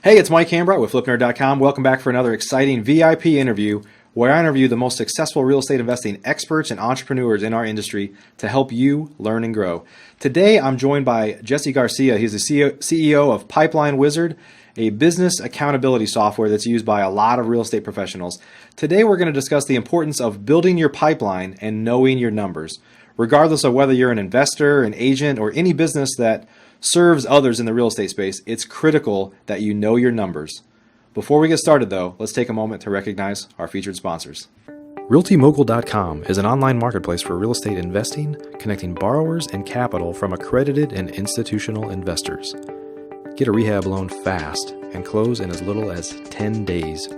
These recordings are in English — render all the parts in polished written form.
Hey, it's Mike Hambright with FlipNerd.com. Welcome back for another exciting VIP interview where I interview the most successful real estate investing experts and entrepreneurs in our industry to help you learn and grow. Today, I'm joined by Jesse Garcia. He's the CEO of Pipeline Wizard, a business accountability software that's used by a lot of real estate professionals. Today, we're going to discuss the importance of building your pipeline and knowing your numbers. Regardless of whether you're an investor, an agent, or any business that serves others in the real estate space, it's critical that you know your numbers. Before we get started though, let's take a moment to recognize our featured sponsors. RealtyMogul.com is an online marketplace for real estate investing, connecting borrowers and capital from accredited and institutional investors. Get a rehab loan fast and close in as little as 10 days.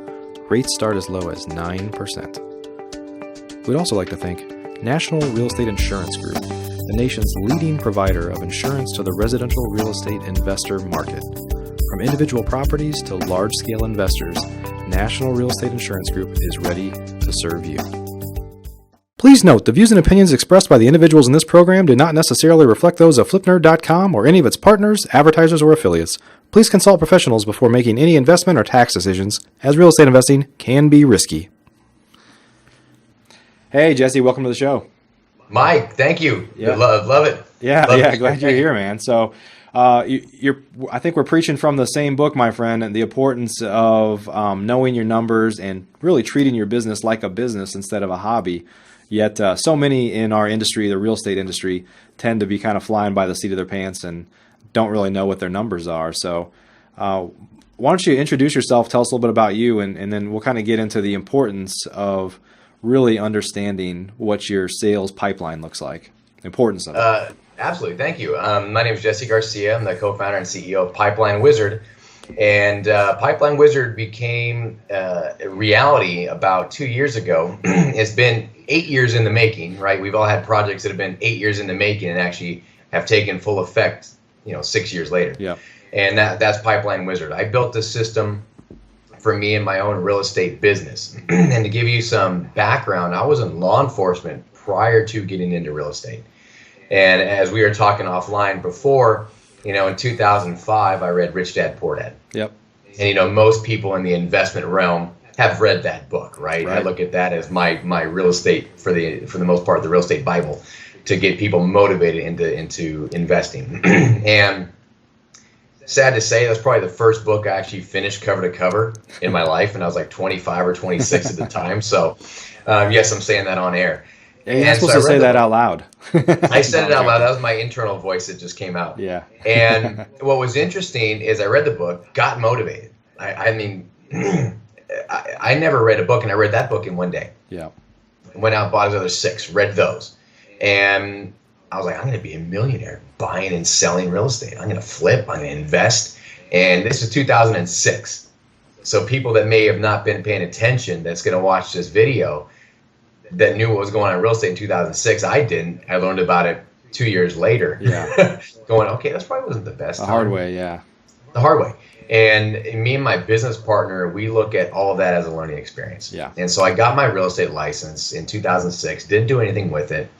Rates start as low as 9%. We'd also like to thank National Real Estate Insurance Group, the nation's leading provider of insurance to the residential real estate investor market. From individual properties to large-scale investors, National Real Estate Insurance Group is ready to serve you. Please note, the views and opinions expressed by the individuals in this program do not necessarily reflect those of FlipNerd.com or any of its partners, advertisers, or affiliates. Please consult professionals before making any investment or tax decisions, as real estate investing can be risky. Hey, Jesse, welcome to the show. Mike, thank you. Yeah. Love it. Glad you're here, man. So, I think we're preaching from the same book, my friend, and the importance of knowing your numbers and really treating your business like a business instead of a hobby. Yet, so many in our industry, the real estate industry, tend to be kind of flying by the seat of their pants and don't really know what their numbers are. So, why don't you introduce yourself, tell us a little bit about you, and then we'll kind of get into the importance of really understanding what your sales pipeline looks like. Importance of it. Absolutely. Thank you. My name is Jesse Garcia. I'm the co-founder and CEO of Pipeline Wizard. And Pipeline Wizard became a reality about 2 years ago. It's been 8 years in the making, right? We've all had projects that have been 8 years in the making and actually have taken full effect, 6 years later. Yeah. And that's Pipeline Wizard. I built this system for me and my own real estate business. And to give you some background, I was in law enforcement prior to getting into real estate. And as we were talking offline before, in 2005, I read Rich Dad Poor Dad. Yep. And, most people in the investment realm have read that book, right? I look at that as my real estate, for the most part, the real estate Bible, to get people motivated into investing. And sad to say, that's probably the first book I actually finished cover to cover in my life, and I was like 25 or 26 at the time. So, yes, I'm saying that on air. Yeah, you're not supposed to say that out loud. I said it out loud. That was my internal voice that just came out. Yeah. And what was interesting is I read the book, got motivated. I never read a book, and I read that book in one day. Yeah. Went out, bought his other 6, read those. And I was like, I'm going to be a millionaire buying and selling real estate. I'm going to flip, I'm going to invest. And this is 2006. So people that may have not been paying attention that's going to watch this video that knew what was going on in real estate in 2006, I didn't. I learned about it 2 years later. Yeah. Going, okay, that's probably wasn't the best. The hard way, yeah. The hard way. And me and my business partner, we look at all of that as a learning experience. Yeah. And so I got my real estate license in 2006, didn't do anything with it.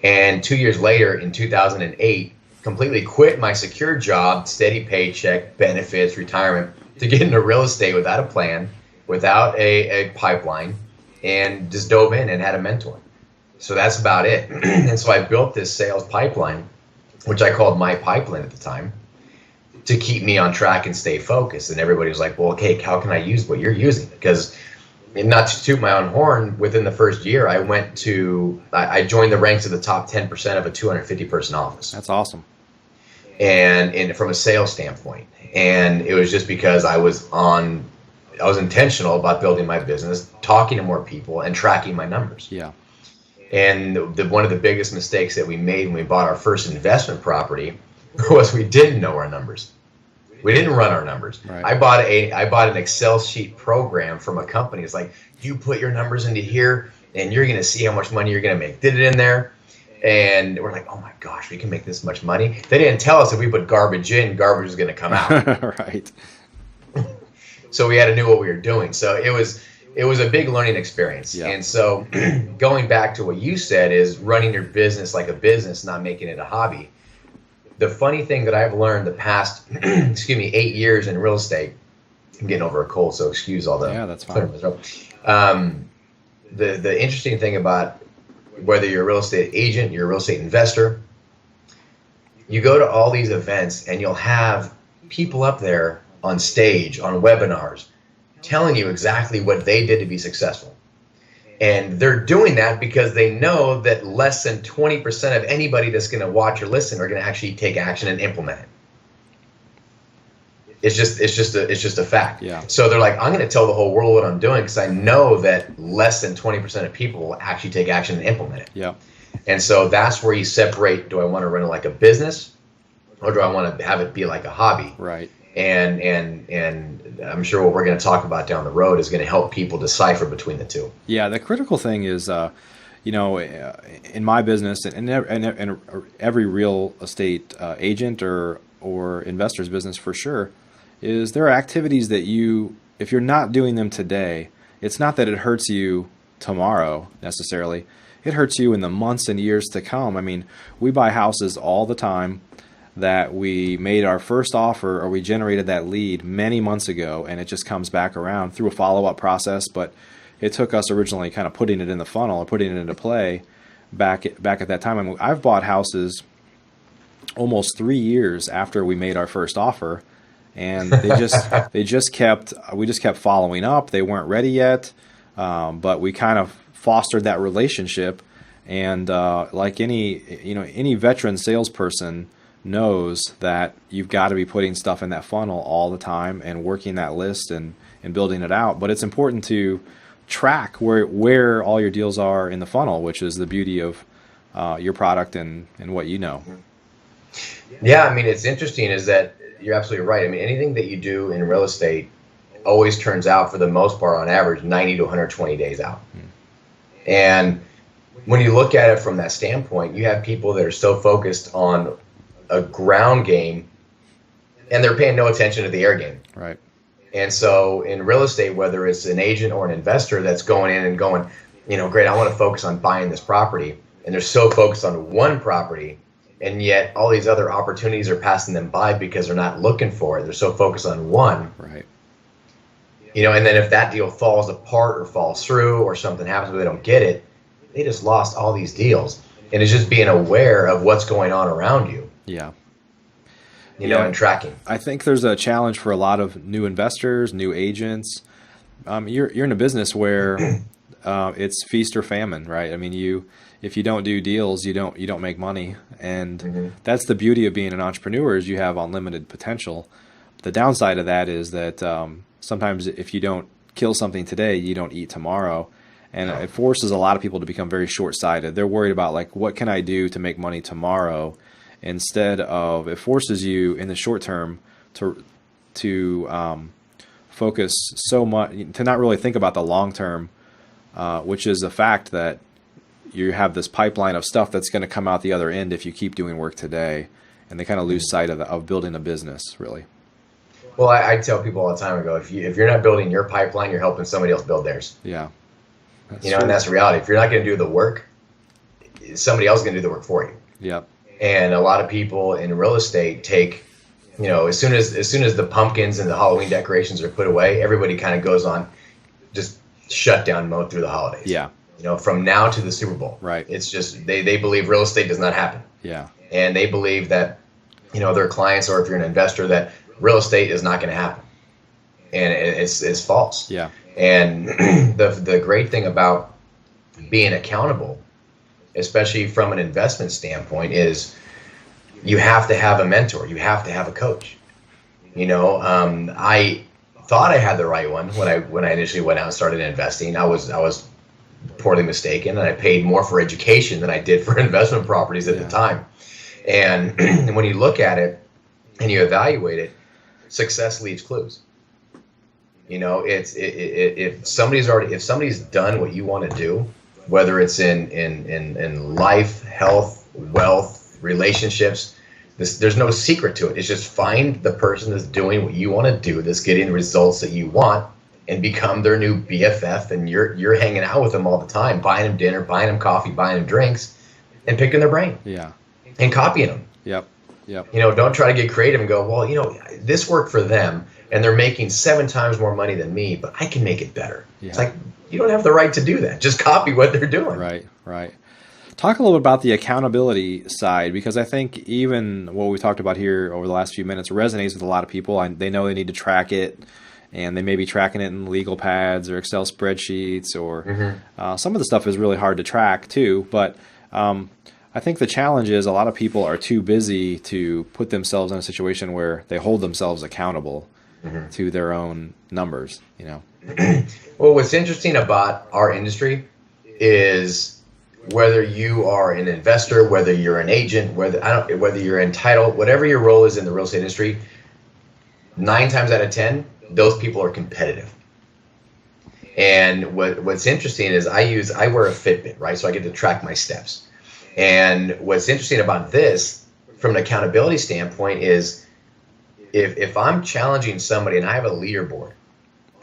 And 2 years later, in 2008, completely quit my secure job, steady paycheck, benefits, retirement, to get into real estate without a plan, without a pipeline, and just dove in and had a mentor. So that's about it. And so I built this sales pipeline, which I called My Pipeline at the time, to keep me on track and stay focused. And everybody was like, well, okay, how can I use what you're using? Because, not to toot my own horn, within the first year, I joined the ranks of the top 10% of a 250-person office. That's awesome. And from a sales standpoint. And it was just because I was intentional about building my business, talking to more people, and tracking my numbers. Yeah. And one of the biggest mistakes that we made when we bought our first investment property was we didn't know our numbers. We didn't run our numbers. Right. I bought an Excel sheet program from a company. It's like, you put your numbers into here and you're going to see how much money you're going to make. Did it in there. And we're like, oh my gosh, we can make this much money. They didn't tell us if we put garbage in, garbage was going to come out. Right. So we had to know what we were doing. So it was it was a big learning experience. Yeah. And so going back to what you said is running your business like a business, not making it a hobby. The funny thing that I've learned the past, 8 years in real estate, I'm getting over a cold, so excuse all the that's fine. The interesting thing about whether you're a real estate agent, you're a real estate investor, you go to all these events and you'll have people up there on stage, on webinars, telling you exactly what they did to be successful. And they're doing that because they know that less than 20% of anybody that's going to watch or listen are going to actually take action and implement it. It's just a fact. Yeah. So they're like, I'm going to tell the whole world what I'm doing because I know that less than 20% of people will actually take action and implement it. Yeah. And so that's where you separate, do I want to run it like a business or do I want to have it be like a hobby? Right. And I'm sure what we're going to talk about down the road is going to help people decipher between the two. Yeah, the critical thing is, in my business and every real estate agent or investor's business for sure, is there are activities that if you're not doing them today, it's not that it hurts you tomorrow necessarily. It hurts you in the months and years to come. I mean, we buy houses all the time that we made our first offer or we generated that lead many months ago, and it just comes back around through a follow-up process. But it took us originally kind of putting it in the funnel or putting it into play back at that time. I mean, I've bought houses almost 3 years after we made our first offer, and we just kept following up. They weren't ready yet, but we kind of fostered that relationship. And like any veteran salesperson knows that you've got to be putting stuff in that funnel all the time and working that list and building it out. But it's important to track where all your deals are in the funnel, which is the beauty of your product and what you know. Yeah, I mean, it's interesting is that you're absolutely right. I mean, anything that you do in real estate always turns out, for the most part, on average, 90 to 120 days out. And when you look at it from that standpoint, you have people that are so focused on a ground game and they're paying no attention to the air game. Right. And so in real estate, whether it's an agent or an investor that's going in and going, great, I want to focus on buying this property, and they're so focused on one property, and yet all these other opportunities are passing them by because they're not looking for it. They're so focused on one. Right. And then if that deal falls apart or falls through or something happens where they don't get it, they just lost all these deals. And it's just being aware of what's going on around you. Yeah. And tracking. I think there's a challenge for a lot of new investors, new agents. You're in a business where it's feast or famine, right? I mean, if you don't do deals, you don't make money, and that's the beauty of being an entrepreneur, is you have unlimited potential. The downside of that is that sometimes if you don't kill something today, you don't eat tomorrow, and it forces a lot of people to become very short-sighted. They're worried about, like, what can I do to make money tomorrow, instead of, it forces you in the short term to focus so much, to not really think about the long term, which is a fact that you have this pipeline of stuff that's going to come out the other end if you keep doing work today, and they kind of lose sight of building a business, really. Well, I tell people all the time, I go, if you're not building your pipeline, you're helping somebody else build theirs. Yeah. And that's the reality. If you're not going to do the work, somebody else is going to do the work for you. Yep. And a lot of people in real estate take, as soon as the pumpkins and the Halloween decorations are put away, everybody kind of goes on just shutdown mode through the holidays. Yeah. From now to the Super Bowl. Right. It's just they believe real estate does not happen. Yeah. And they believe that, their clients, or if you're an investor, that real estate is not going to happen. And it's false. Yeah. And the great thing about being accountable, especially from an investment standpoint, is you have to have a mentor. You have to have a coach. I thought I had the right one when I initially went out and started investing. I was poorly mistaken, and I paid more for education than I did for investment properties at the time. And when you look at it and you evaluate it, success leaves clues. If somebody's done what you want to do, whether it's in life, health, wealth, relationships, there's no secret to it. It's just find the person that's doing what you want to do, that's getting the results that you want, and become their new BFF, and you're hanging out with them all the time, buying them dinner, buying them coffee, buying them drinks, and picking their brain. Yeah. And copying them. Yep. Yep. Don't try to get creative and go, well, this worked for them, and they're making 7 times more money than me, but I can make it better. Yeah. It's like, you don't have the right to do that. Just copy what they're doing. Right, right. Talk a little bit about the accountability side, because I think even what we talked about here over the last few minutes resonates with a lot of people. They know they need to track it, and they may be tracking it in legal pads or Excel spreadsheets, or some of the stuff is really hard to track too. But I think the challenge is a lot of people are too busy to put themselves in a situation where they hold themselves accountable to their own numbers. Well, what's interesting about our industry is whether you are an investor, whether you're an agent, whether you're entitled, whatever your role is in the real estate industry, 9 times out of 10, those people are competitive. And what's interesting is I wear a Fitbit, right? So I get to track my steps. And what's interesting about this, from an accountability standpoint, is if I'm challenging somebody and I have a leaderboard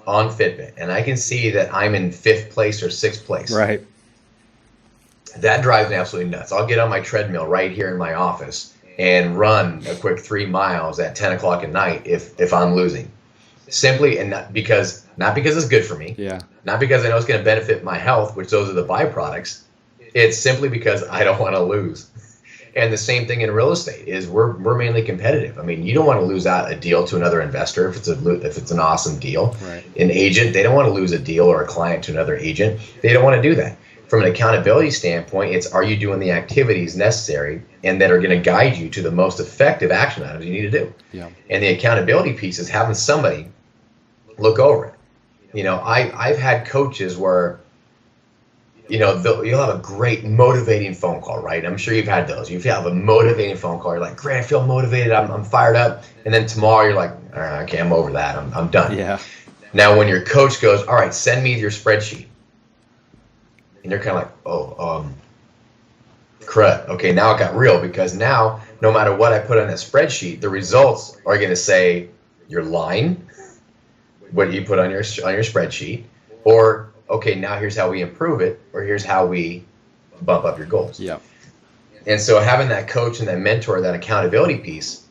on Fitbit and I can see that I'm in 5th place or 6th place, right? That drives me absolutely nuts. I'll get on my treadmill right here in my office and run a quick 3 miles at 10 o'clock at night if I'm losing. Simply, and not because it's good for me, not because I know it's going to benefit my health, which those are the byproducts. It's simply because I don't want to lose. And the same thing in real estate is we're mainly competitive. I mean, you don't want to lose out a deal to another investor if it's an awesome deal. Right. An agent, they don't want to lose a deal or a client to another agent. They don't want to do that. From an accountability standpoint, it's, are you doing the activities necessary and that are going to guide you to the most effective action items you need to do? Yeah. And the accountability piece is having somebody look over it. I've had coaches where you'll have a great motivating phone call, right? I'm sure you've had those. You have a motivating phone call. You're like, great, I feel motivated. I'm fired up. And then tomorrow you're like, all right, okay, I'm over that. I'm done. Yeah. Now, when your coach goes, all right, send me your spreadsheet. And you're kind of like, crud. Okay, now it got real, because now no matter what I put on that spreadsheet, the results are going to say you're lying, what you put on your spreadsheet, or okay, now here's how we improve it, or here's how we bump up your goals. Yeah. And so having that coach and that mentor, that accountability piece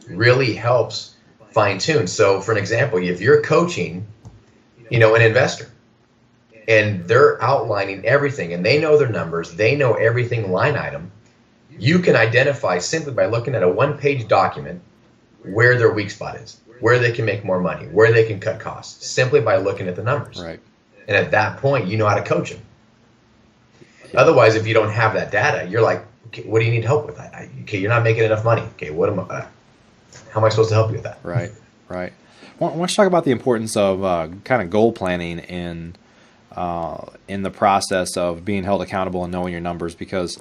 really helps fine tune. So for an example, if you're coaching, an investor, and they're outlining everything and they know their numbers, they know everything line item, you can identify simply by looking at a 1-page document where their weak spot is, where they can make more money, where they can cut costs, simply by looking at the numbers. Right. And at that point, you know how to coach them. Otherwise, if you don't have that data, you're like, okay, what do you need help with? Okay, you're not making enough money. Okay, how am I supposed to help you with that? Right, right. I want to talk about the importance of kind of goal planning in the process of being held accountable and knowing your numbers, because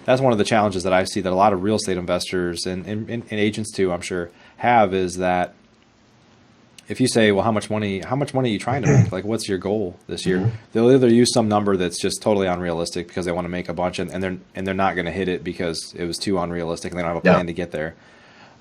that's one of the challenges that I see that a lot of real estate investors and agents too, I'm sure, have, is that if you say, well, how much money are you trying to make? Like, what's your goal this year? They'll either use some number that's just totally unrealistic because they want to make a bunch, and they're not going to hit it because it was too unrealistic and they don't have a plan to get there.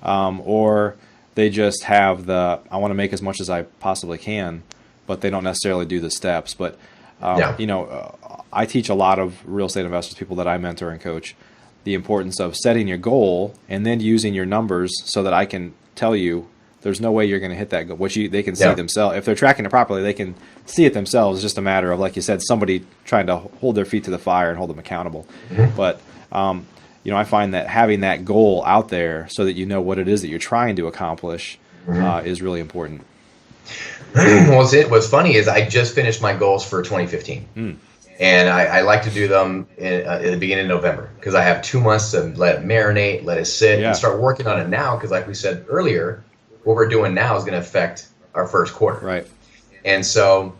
Or they just have I want to make as much as I possibly can, but they don't necessarily do the steps. But I teach a lot of real estate investors, people that I mentor and coach, the importance of setting your goal and then using your numbers so that I can tell you there's no way you're going to hit that goal, which they can see themselves. If they're tracking it properly, they can see it themselves. It's just a matter of, like you said, somebody trying to hold their feet to the fire and hold them accountable. But I find that having that goal out there so that you know what it is that you're trying to accomplish is really important. Well, what's funny is I just finished my goals for 2015. And I like to do them at the beginning of November, because I have 2 months to let it marinate, let it sit, and start working on it now, because like we said earlier, what we're doing now is going to affect our first quarter. Right. And so,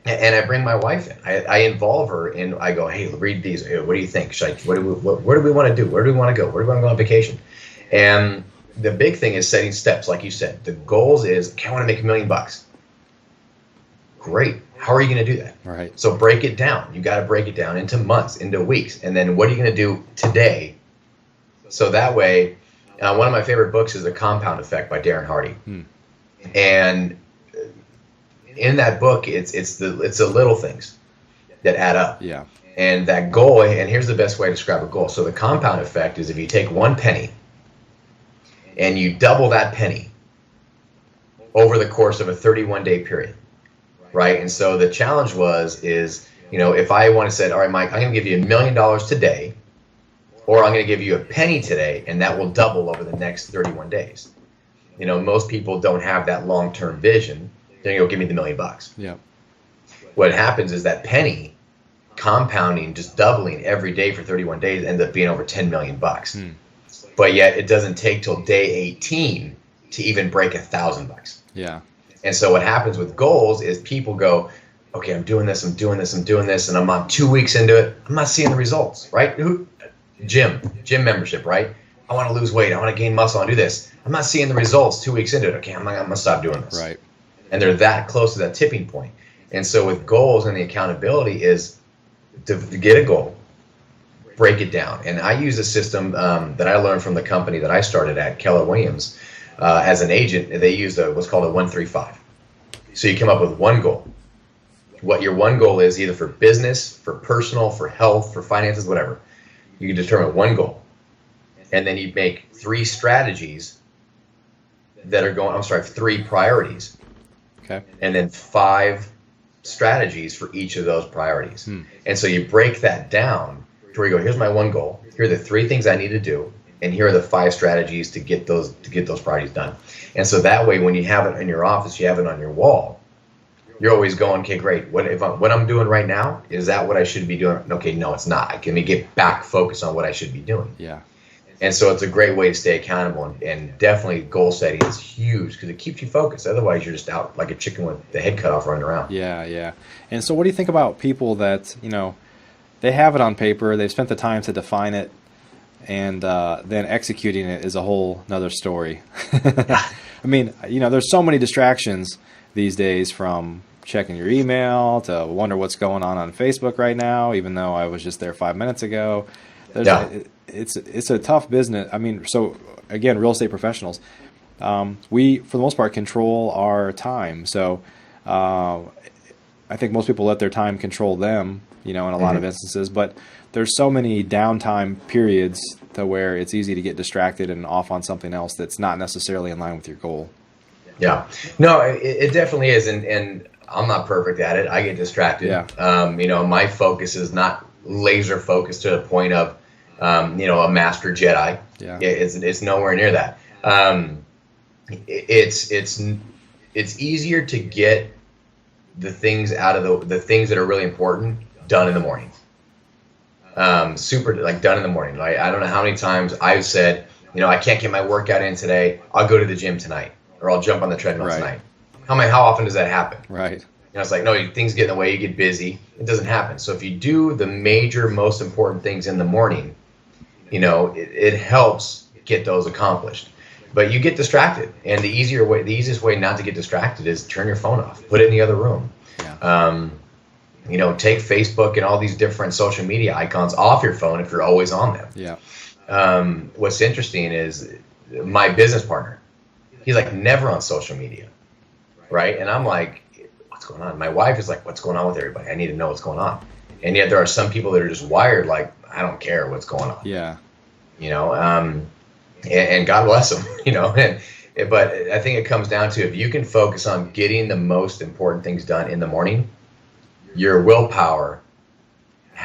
and I bring my wife in. I involve her, and I go, hey, read these. What do you think? Where do we want to do? Where do we want to go? Where do we want to go on vacation? And the big thing is setting steps, like you said. The goals is, okay, I want to make $1 million. Great. How are you going to do that? Right. So break it down. You got to break it down into months, into weeks, and then what are you going to do today? So that way, one of my favorite books is The Compound Effect by Darren Hardy. And in that book, it's the little things that add up. Yeah. And that goal, and here's the best way to describe a goal. So the compound effect is if you take one penny and you double that penny over the course of a 31-day period, right? And so the challenge is, if I want to say, all right, Mike, I'm going to give you $1 million today, or I'm going to give you a penny today, and that will double over the next 31 days. Most people don't have that long-term vision. They're going to go give me the $1 million. Yeah. What happens is that penny compounding, just doubling every day for 31 days, ends up being over $10 million. But yet it doesn't take till day 18 to even break $1,000. Yeah. And so what happens with goals is people go, okay, I'm doing this, and I'm on 2 weeks into it. I'm not seeing the results, right? Gym membership, right? I want to lose weight. I want to gain muscle. I want to do this. I'm not seeing the results 2 weeks into it. Okay, I'm going to stop doing this. Right. And they're that close to that tipping point. And so with goals and the accountability is to get a goal, break it down. And I use a system that I learned from the company that I started at, Keller Williams, as an agent. They used what's called a 1-3-5. So you come up with one goal. What your one goal is, either for business, for personal, for health, for finances, whatever. You can determine one goal. And then you make 3 strategies that are 3 priorities. Okay. And then 5 strategies for each of those priorities. And so you break that down to where you go, here's my one goal. Here are the 3 things I need to do. And here are the 5 strategies to get those priorities done. And so that way, when you have it in your office, you have it on your wall, you're always going, okay, great. What I'm doing right now, is that what I should be doing? Okay, no, it's not. Can we get back focused on what I should be doing? Yeah. And so it's a great way to stay accountable, and definitely goal setting is huge because it keeps you focused. Otherwise, you're just out like a chicken with the head cut off running around. Yeah, yeah. And so what do you think about people that, they have it on paper, they've spent the time to define it, and then executing it is a whole nother story. I mean, there's so many distractions these days, from checking your email to wonder what's going on Facebook right now, even though I was just there 5 minutes ago. It's a tough business. I mean, so again, real estate professionals, we, for the most part, control our time. So I think most people let their time control them, in a lot of instances. But there's so many downtime periods to where it's easy to get distracted and off on something else that's not necessarily in line with your goal. Yeah, no, it definitely is. And I'm not perfect at it. I get distracted. Yeah. My focus is not laser focused to the point of, a master Jedi. Yeah. It's nowhere near that. It's easier to get the things out of the things that are really important done in the morning. Super, like, done in the morning. Like, I don't know how many times I've said, I can't get my workout in today. I'll go to the gym tonight, or I'll jump on the treadmill tonight. How often does that happen? Right. It's like, no, things get in the way. You get busy. It doesn't happen. So if you do the major, most important things in the morning, it helps get those accomplished. But you get distracted, and the easiest way not to get distracted is turn your phone off, put it in the other room. Yeah. Take Facebook and all these different social media icons off your phone if you're always on them. Yeah. What's interesting is my business partner, he's like never on social media, right? And I'm like, what's going on? My wife is like, what's going on with everybody? I need to know what's going on. And yet there are some people that are just wired like, I don't care what's going on. Yeah. And God bless them, but I think it comes down to, if you can focus on getting the most important things done in the morning, your willpower you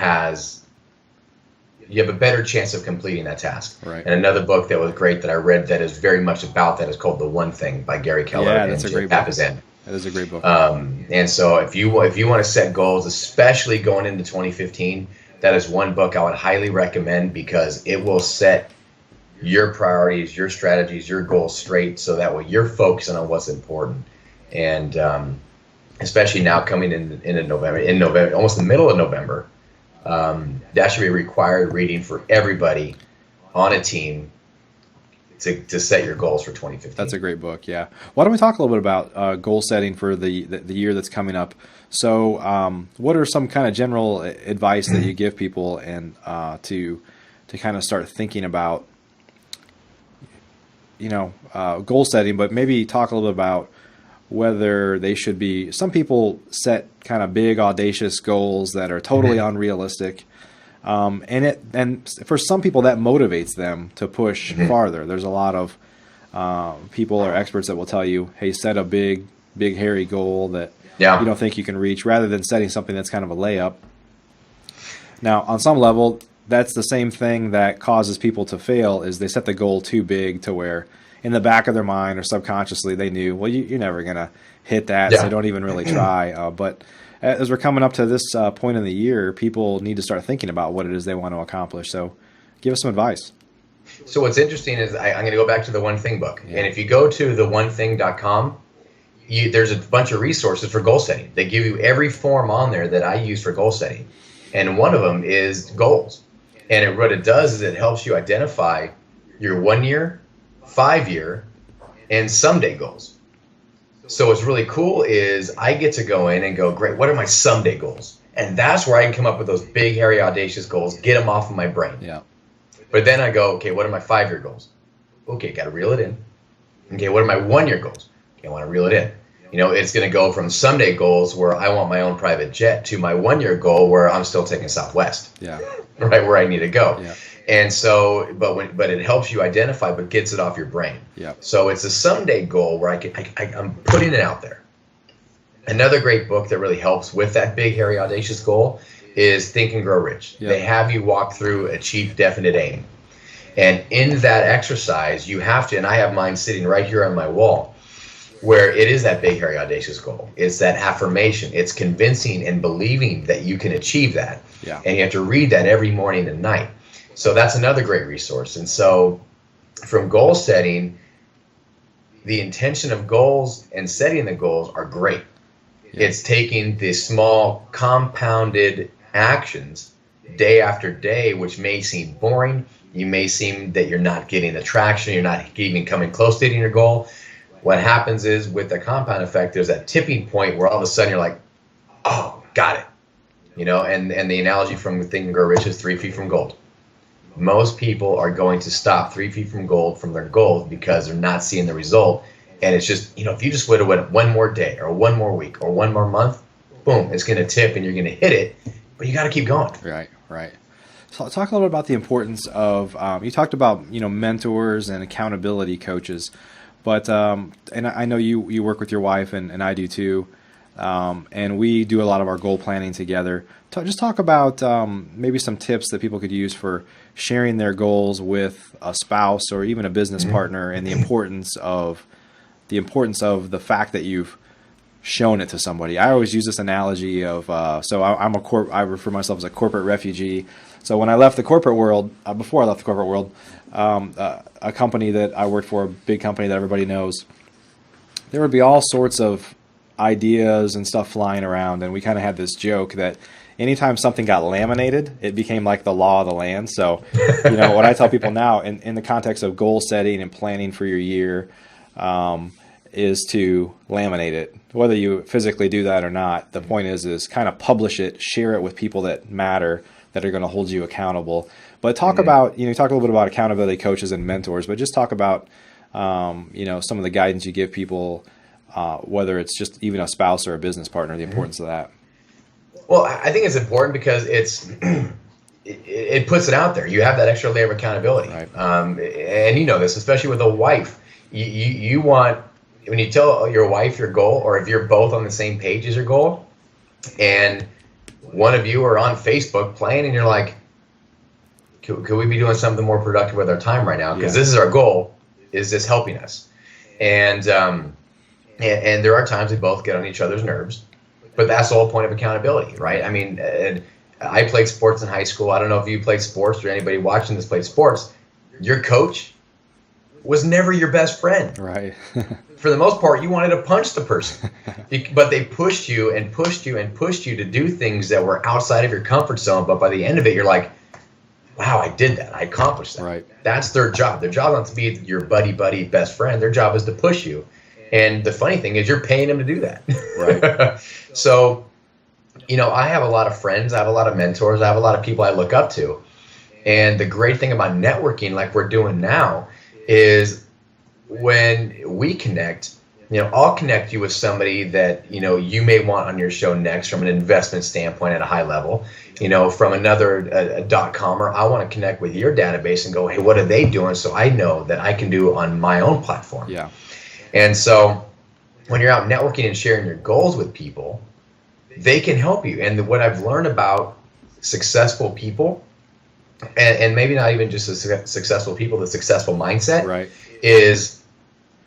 have a better chance of completing that task. Right. And another book that was great that I read that is very much about that is called The One Thing by Gary Keller. Yeah, that's a great book. That is a great book. And so if you want to set goals, especially going into 2015, that is one book I would highly recommend, because it will set your priorities, your strategies, your goals straight, so that way you're focusing on what's important. And especially now coming in November, almost the middle of November, that should be required reading for everybody on a team to set your goals for 2015. That's a great book. Yeah. Why don't we talk a little bit about goal setting for the year that's coming up? So, what are some kind of general advice that you give people, and to kind of start thinking about, goal setting, but maybe talk a little bit about whether they should be. Some people set kind of big, audacious goals that are totally unrealistic. And for some people that motivates them to push farther. There's a lot of people or experts that will tell you, hey, set a big hairy goal that you don't think you can reach, rather than setting something that's kind of a layup. Now, on some level, that's the same thing that causes people to fail, is they set the goal too big to where in the back of their mind or subconsciously they knew, well, you're never going to hit that, so don't even really try. But as we're coming up to this point in the year, people need to start thinking about what it is they want to accomplish. So give us some advice. So what's interesting is I'm going to go back to the One Thing book. And if you go to theonething.com, there's a bunch of resources for goal setting. They give you every form on there that I use for goal setting. And one of them is goals. And what it does is it helps you identify your 1 year, 5 year, and someday goals. So what's really cool is I get to go in and go, great, what are my someday goals? And that's where I can come up with those big, hairy, audacious goals, get them off of my brain. Yeah. But then I go, okay, what are my 5 year goals? Okay, got to reel it in. Okay, what are my 1 year goals? Okay, I want to reel it in. It's going to go from someday goals where I want my own private jet to my 1 year goal where I'm still taking Southwest. Yeah. Right where I need to go. Yeah. And so, but it helps you identify, but gets it off your brain. Yeah. So it's a someday goal where I'm putting it out there. Another great book that really helps with that big, hairy, audacious goal is Think and Grow Rich. Yeah. They have you walk through Achieve Definite Aim. And in that exercise, you have to, and I have mine sitting right here on my wall, where it is that big, hairy, audacious goal. It's that affirmation. It's convincing and believing that you can achieve that. Yeah. And you have to read that every morning and night. So that's another great resource. And so from goal setting, the intention of goals and setting the goals are great. Yeah. It's taking the small compounded actions day after day, which may seem boring. You may seem that you're not getting the traction. You're not even coming close to hitting your goal. What happens is with the compound effect, there's that tipping point where all of a sudden you're like, oh, got it. And the analogy from Think and Grow Rich is 3 feet from gold. Most people are going to stop 3 feet from gold from their goals because they're not seeing the result. And it's just, if you just would have went one more day or one more week or one more month, boom, it's going to tip and you're going to hit it, but you got to keep going. Right. So talk a little bit about the importance of, you talked about, mentors and accountability coaches, but, and I know you work with your wife and I do too. And we do a lot of our goal planning together. Just talk about maybe some tips that people could use for sharing their goals with a spouse or even a business partner, and the importance of the fact that you've shown it to somebody. I always use this analogy of I refer myself as a corporate refugee. So when I left the corporate world, before I left the corporate world, a company that I worked for, a big company that everybody knows, there would be all sorts of ideas and stuff flying around, and we kind of had this joke that anytime something got laminated, it became like the law of the land. So, what I tell people now in the context of goal setting and planning for your year is to laminate it. Whether you physically do that or not, the point is kind of publish it, share it with people that matter, that are going to hold you accountable. But talk about, talk a little bit about accountability coaches and mentors, but just talk about, some of the guidance you give people, whether it's just even a spouse or a business partner, the importance of that. Well, I think it's important because it puts it out there. You have that extra layer of accountability. Right. And you know this, especially with a wife. You want, when you tell your wife your goal, or if you're both on the same page as your goal, and one of you are on Facebook playing and you're like, could we be doing something more productive with our time right now? Because this is our goal. Is this helping us? And there are times we both get on each other's nerves. But that's the whole point of accountability, right? I mean, I played sports in high school. I don't know if you played sports or anybody watching this played sports. Your coach was never your best friend. Right. For the most part, you wanted to punch the person. But they pushed you and pushed you and pushed you to do things that were outside of your comfort zone. But by the end of it, you're like, wow, I did that. I accomplished that. Right. That's their job. Their job is not to be your buddy best friend. Their job is to push you. And the funny thing is you're paying them to do that. Right. So, I have a lot of friends. I have a lot of mentors. I have a lot of people I look up to. And the great thing about networking like we're doing now is when we connect, I'll connect you with somebody that, you may want on your show next from an investment standpoint at a high level, from another .com, I want to connect with your database and go, hey, what are they doing? So I know that I can do on my own platform. Yeah. And so when you're out networking and sharing your goals with people, they can help you. And what I've learned about successful people, and maybe not even just successful people, the successful mindset, right, is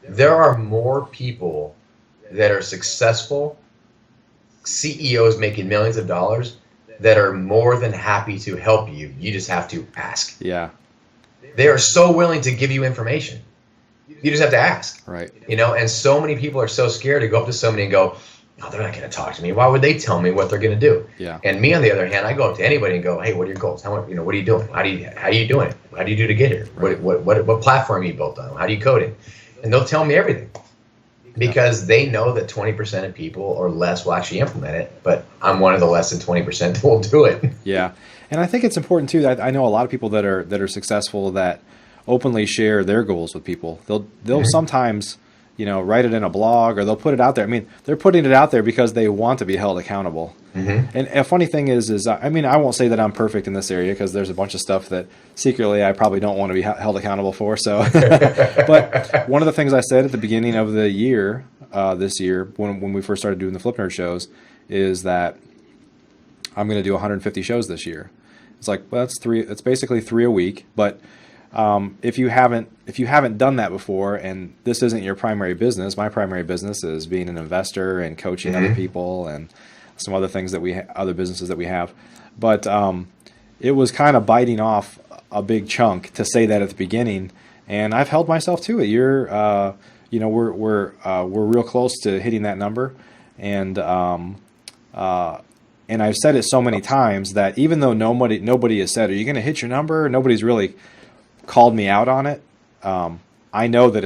there are more people that are successful, CEOs making millions of dollars, that are more than happy to help you. You just have to ask. Yeah. They are so willing to give you information. You just have to ask. Right. And so many people are so scared to go up to somebody and go, oh, they're not going to talk to me. Why would they tell me what they're going to do? Yeah. And me, on the other hand, I go up to anybody and go, hey, what are your goals? What are you doing? How are you doing it? How do you do to get here? Right. What platform are you built on? How do you code it? And they'll tell me everything, because they know that 20% of people or less will actually implement it. But I'm one of the less than 20% that will do it. Yeah. And I think it's important too. I know a lot of people that are successful that openly share their goals with people. They'll sometimes, write it in a blog, or they'll put it out there. I mean, they're putting it out there because they want to be held accountable. Mm-hmm. And a funny thing is I won't say that I'm perfect in this area, because there's a bunch of stuff that secretly I probably don't want to be held accountable for. So, but one of the things I said at the beginning of the year, this year, when we first started doing the Flip Nerd shows, is that I'm going to do 150 shows this year. It's like, well, it's basically 3 a week, but if you haven't done that before, and this isn't your primary business, my primary business is being an investor and coaching other people and some other things that other businesses that we have. But it was kind of biting off a big chunk to say that at the beginning, and I've held myself to it. We're real close to hitting that number, and I've said it so many times that even though nobody has said, "Are you going to hit your number?" Nobody's really called me out on it. I know that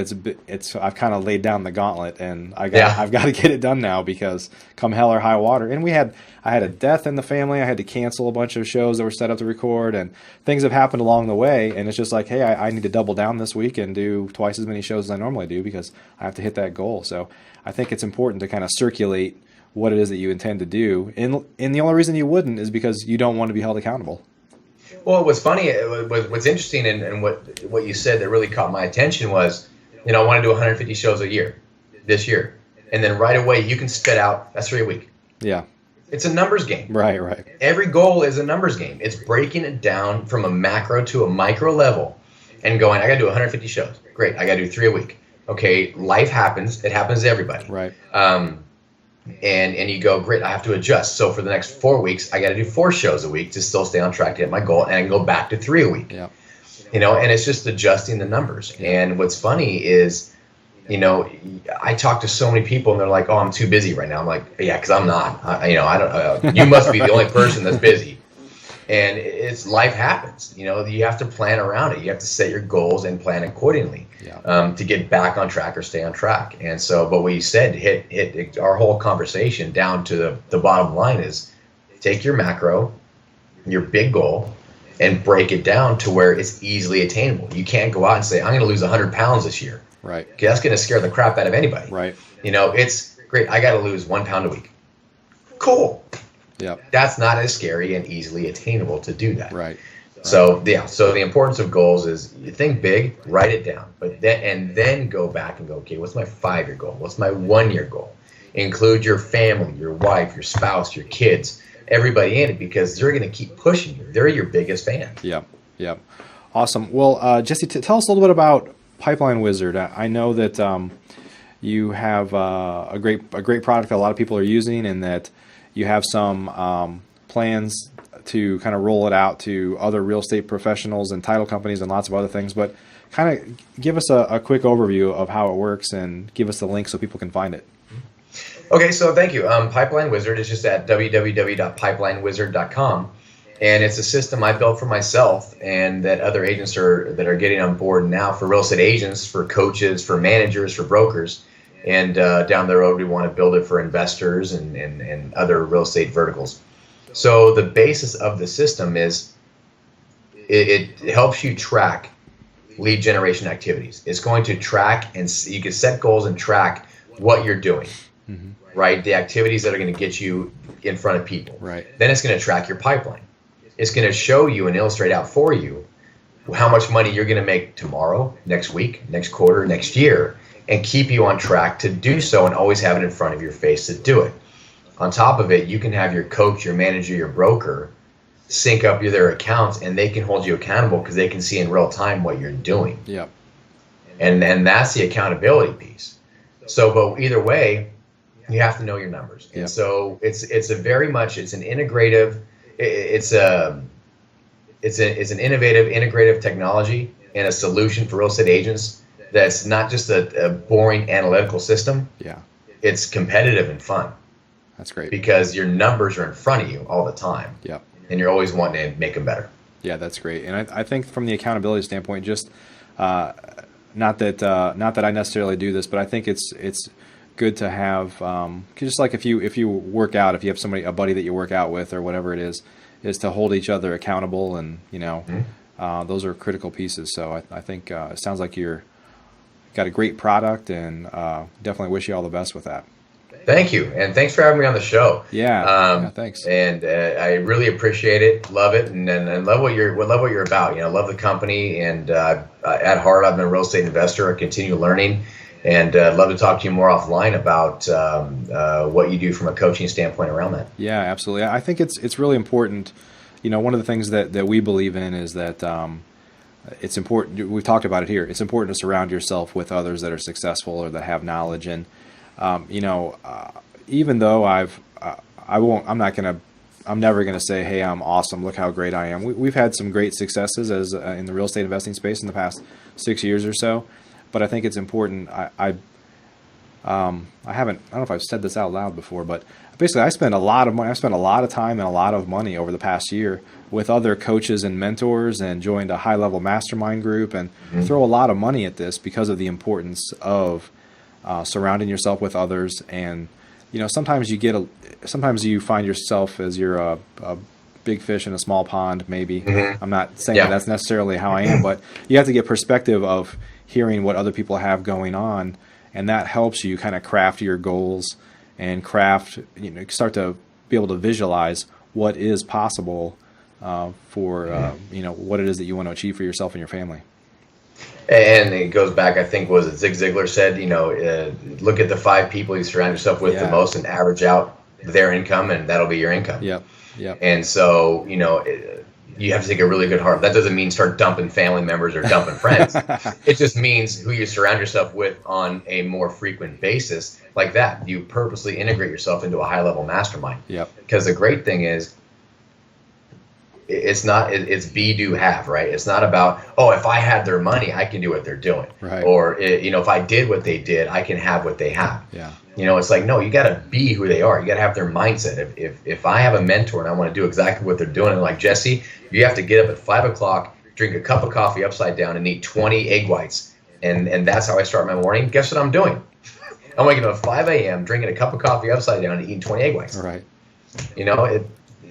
I've kind of laid down the gauntlet, and I've got to get it done now, because come hell or high water. And I had a death in the family. I had to cancel a bunch of shows that were set up to record, and things have happened along the way. And it's just like, hey, I need to double down this week and do twice as many shows as I normally do, because I have to hit that goal. So I think it's important to kind of circulate what it is that you intend to do. And the only reason you wouldn't is because you don't want to be held accountable. Well, what's funny, what's interesting, and what you said that really caught my attention was, I want to do 150 shows a year this year. And then right away, you can spit out, that's 3 a week. Yeah. It's a numbers game. Right. Every goal is a numbers game. It's breaking it down from a macro to a micro level and going, I got to do 150 shows. Great. I got to do 3 a week. Okay. Life happens. It happens to everybody. Right. And you go, great, I have to adjust. So for the next 4 weeks, I got to do 4 shows a week to still stay on track to hit my goal, and I can go back to 3 a week. Yeah. And it's just adjusting the numbers. Yeah. And what's funny is, I talk to so many people, and they're like, oh, I'm too busy right now. I'm like, yeah, because I'm not. I don't. You must be the only person that's busy. And it's life happens. You have to plan around it. You have to set your goals and plan accordingly. Yeah. To get back on track or stay on track. And so, but what you said hit our whole conversation down to the bottom line is, take your macro, your big goal, and break it down to where it's easily attainable. You can't go out and say, I'm going to lose 100 pounds this year. Right. Okay, that's going to scare the crap out of anybody. Right. It's great. I got to lose 1 pound a week. Cool. Yeah. That's not as scary and easily attainable to do that. Right. So the importance of goals is, you think big, write it down, but then go back and go, okay, what's my 5-year goal? What's my 1-year goal? Include your family, your wife, your spouse, your kids, everybody in it, because they're going to keep pushing you. They're your biggest fans. Yep. Awesome. Well, Jesse, tell us a little bit about Pipeline Wizard. I know that you have a great product that a lot of people are using, and that you have some plans to kind of roll it out to other real estate professionals and title companies and lots of other things. But kind of give us a quick overview of how it works, and give us the link so people can find it. Okay, so thank you. Pipeline Wizard is just at www.pipelinewizard.com. And it's a system I built for myself, and that other agents that are getting on board now, for real estate agents, for coaches, for managers, for brokers. And down the road, we want to build it for investors and other real estate verticals. So the basis of the system is it helps you track lead generation activities. It's going to track, and you can set goals and track what you're doing, right? The activities that are going to get you in front of people. Right. Then it's going to track your pipeline. It's going to show you and illustrate out for you how much money you're going to make tomorrow, next week, next quarter, next year, and keep you on track to do so and always have it in front of your face to do it. On top of it, you can have your coach, your manager, your broker sync up their accounts, and they can hold you accountable because they can see in real time what you're doing. Yep. And that's the accountability piece. So, but either way, you have to know your numbers. And so it's an integrative, it's an innovative, integrative technology and a solution for real estate agents that's not just a boring analytical system. Yeah. It's competitive and fun. That's great. Because your numbers are in front of you all the time. Yep. And you're always wanting to make them better. Yeah, that's great. And I think from the accountability standpoint, just not that I necessarily do this, but I think it's good to have just like if you work out, if you have a buddy that you work out with or whatever it is to hold each other accountable, and those are critical pieces. So I think it sounds like you're got a great product, and definitely wish you all the best with that. Thank you, and thanks for having me on the show. Yeah, thanks. And I really appreciate it, love it, and love what you're about. Love the company, and at heart, I'm a real estate investor. I continue learning, and love to talk to you more offline about what you do from a coaching standpoint around that. Yeah, absolutely. I think it's really important. One of the things that we believe in is that it's important. We've talked about it here. It's important to surround yourself with others that are successful or that have knowledge. And even though I'm never going to say, hey, I'm awesome, look how great I am. We've had some great successes in the real estate investing space in the past 6 years or so, but I think it's important. I don't know if I've said this out loud before, but basically I spent a lot of money. I've spent a lot of time and a lot of money over the past year with other coaches and mentors, and joined a high level mastermind group, and throw a lot of money at this because of the importance of surrounding yourself with others. And sometimes you find yourself as you're a big fish in a small pond, maybe. I'm not saying that's necessarily how I am, but you have to get perspective of hearing what other people have going on, and that helps you kind of craft your goals and start to be able to visualize what is possible for what it is that you want to achieve for yourself and your family. And it goes back, I think, was it Zig Ziglar said, look at the 5 people you surround yourself with the most and average out their income, and that'll be your income. Yep. And so, you have to take a really good heart. That doesn't mean start dumping family members or dumping friends. It just means who you surround yourself with on a more frequent basis. Like that, you purposely integrate yourself into a high-level mastermind. Yep. Because the great thing is, it's be, do, have, right? It's not about, if I had their money, I can do what they're doing. Right. Or, if I did what they did, I can have what they have. Yeah. It's like, no, you got to be who they are. You got to have their mindset. If I have a mentor and I want to do exactly what they're doing, and like Jesse, you have to get up at 5 o'clock, drink a cup of coffee upside down, and eat 20 egg whites. And that's how I start my morning. Guess what I'm doing? I'm waking up at 5 a.m., drinking a cup of coffee upside down and eating 20 egg whites. Right.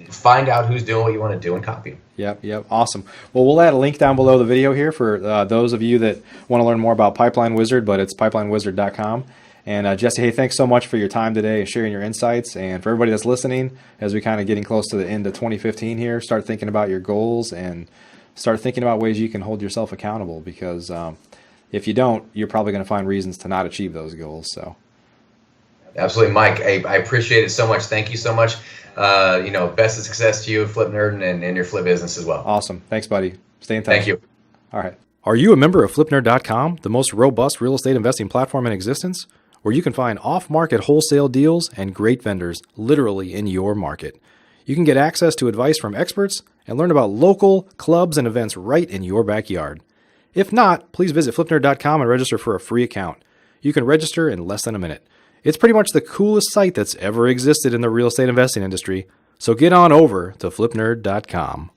Find out who's doing what you want to do and copy them. Yep. Awesome. Well, we'll add a link down below the video here for those of you that want to learn more about Pipeline Wizard, but it's pipelinewizard.com. And Jesse, hey, thanks so much for your time today and sharing your insights. And for everybody that's listening, as we kind of getting close to the end of 2015 here, start thinking about your goals and start thinking about ways you can hold yourself accountable, because if you don't, you're probably going to find reasons to not achieve those goals. So, absolutely, Mike. I appreciate it so much. Thank you so much. Best of success to you, Flip Nerd, and your flip business as well. Awesome. Thanks, buddy. Stay in touch. Thank you. All right. Are you a member of FlipNerd.com, the most robust real estate investing platform in existence, where you can find off-market wholesale deals and great vendors literally in your market? You can get access to advice from experts and learn about local clubs and events right in your backyard. If not, please visit FlipNerd.com and register for a free account. You can register in less than a minute. It's pretty much the coolest site that's ever existed in the real estate investing industry, so get on over to FlipNerd.com.